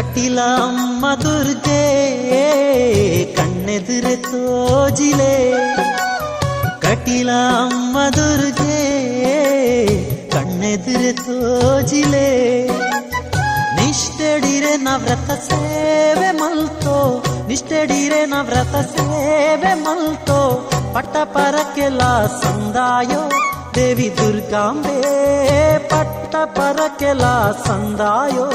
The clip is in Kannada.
ಕಟೀಲ ಅಮ್ಮ ದುರ್ಗೆ ಕಣ್ಣೆದುರೆ ತೋಜಿಲೆ, ಕಟೀಲ ಅಮ್ಮ ದುರ್ಗೆ ಕಣ್ಣೆದುರೆ ತೋಜಿಲೆ. ನಿಷ್ಠೆಡಿರೆ ನ ವ್ರತ ಸೇವೆ ಮಲ್ತೋ, ನಿಷ್ಠೆಡಿರೆ ನ ವ್ರತ ಸೇವೆ ಮಲ್ತೋ, ಪಟ್ಟ ಪರಕೆಲ ಸಂದಾಯೋ ದೇವಿ ದುರ್ಗಾಂಬೆ, ಪಟ್ಟ ಪರಕೆಲ ಸಂದಾಯೋ.